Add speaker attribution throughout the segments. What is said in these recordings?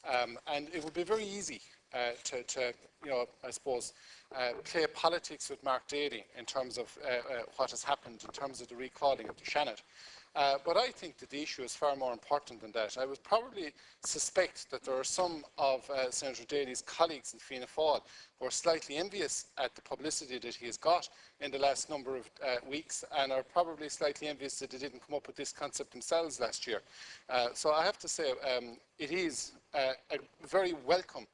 Speaker 1: And it would be very easy to I suppose, play politics with Mark Daly in terms of what has happened in terms of the recalling of the Shannon. But I think that the issue is far more important than that. I would probably suspect that there are some of Senator Daly's colleagues in Fianna Fáil who are slightly envious at the publicity that he has got in the last number of weeks, and are probably slightly envious that they didn't come up with this concept themselves last year. So I have to say it is a very welcome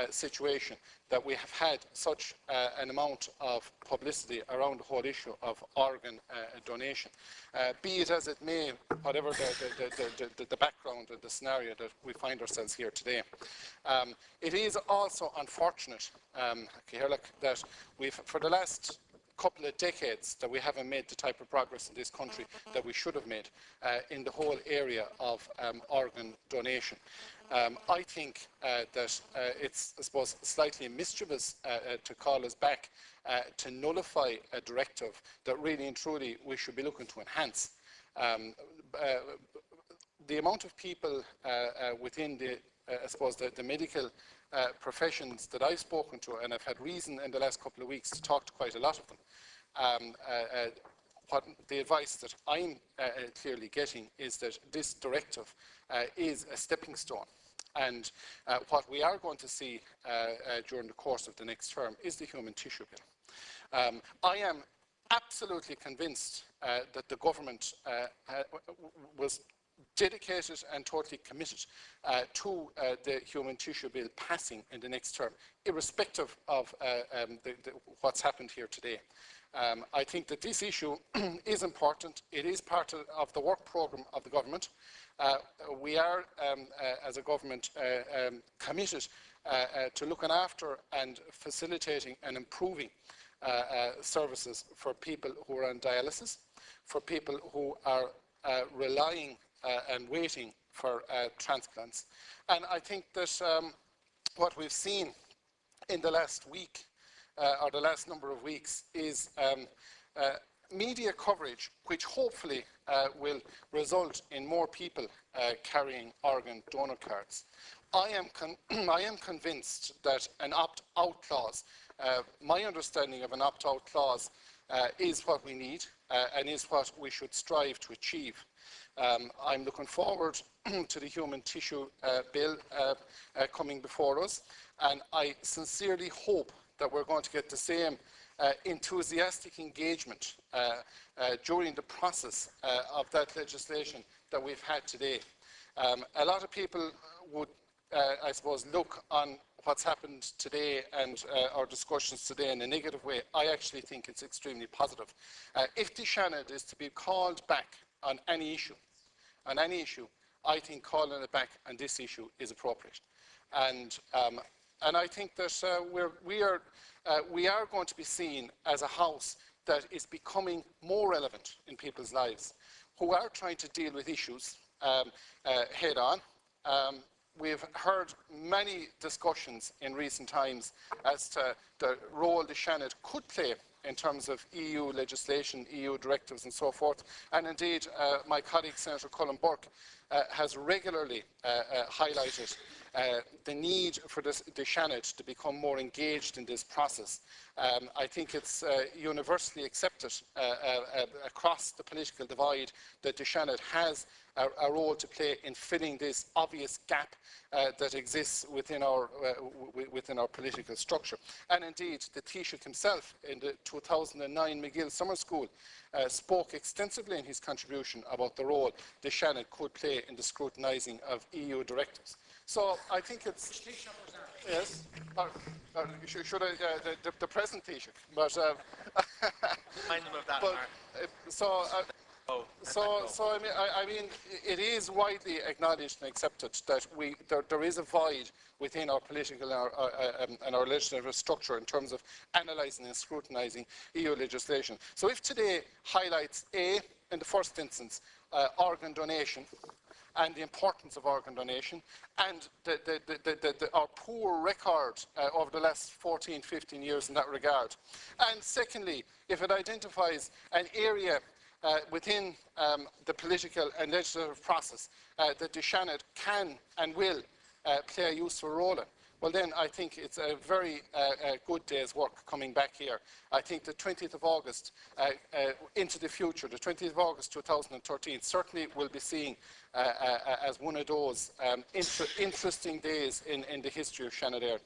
Speaker 1: situation that we have had such an amount of publicity around the whole issue of organ donation. Be it as it may, whatever the background or the scenario that we find ourselves here today. It is also unfortunate, that we've, for the last couple of decades, that we haven't made the type of progress in this country that we should have made in the whole area of organ donation. I think that it's, I suppose, slightly mischievous to call us back to nullify a directive that really and truly we should be looking to enhance. The amount of people within the, I suppose, the medical professions that I've spoken to, and I've had reason in the last couple of weeks to talk to quite a lot of them, what the advice that I'm clearly getting is that this directive is a stepping stone. And what we are going to see during the course of the next term is the human tissue bill. I am absolutely convinced that the government was dedicated and totally committed to the human tissue bill passing in the next term, irrespective of what's happened here today. I think that this issue is important. It is part of the work programme of the government. We are, as a government, committed to looking after and facilitating and improving services for people who are on dialysis, for people who are relying and waiting for transplants. And I think that what we've seen in the last week, or the last number of weeks, is media coverage which hopefully will result in more people carrying organ donor cards. I am convinced that an opt-out clause, my understanding of an opt-out clause is what we need and is what we should strive to achieve. I'm looking forward to the human tissue bill coming before us, and I sincerely hope that we're going to get the same enthusiastic engagement during the process of that legislation that we've had today. A lot of people would, I suppose, look on what's happened today and our discussions today in a negative way. I actually think it's extremely positive. If the Shannon is to be called back on any issue, I think calling it back on this issue is appropriate. And I think that we are going to be seen as a house that is becoming more relevant in people's lives, who are trying to deal with issues head on. We've heard many discussions in recent times as to the role the Shannon could play in terms of EU legislation, EU directives and so forth. And indeed, my colleague Senator Colin Burke has regularly highlighted the need for the Shannon to become more engaged in this process. I think it's universally accepted across the political divide that the Shannon has a role to play in filling this obvious gap that exists within our political structure. And indeed, the Taoiseach himself in the 2009 McGill Summer School spoke extensively in his contribution about the role the Shannon could play in the scrutinising of EU directives. So I think it's... Yes, should I, the present Taoiseach, but...
Speaker 2: Mind them of that,
Speaker 1: I mean, it is widely acknowledged and accepted that there is a void within our political and our legislative structure in terms of analysing and scrutinising EU legislation. So if today highlights in the first instance, organ donation, and the importance of organ donation, and our poor record over the last 14, 15 years in that regard. And secondly, if it identifies an area within the political and legislative process that the Shannon can and will play a useful role in, well then I think it's a very good day's work coming back here. I think the 20th of August into the future, the 20th of August 2013, certainly will be seen as one of those interesting days in the history of Shannon Éirinn.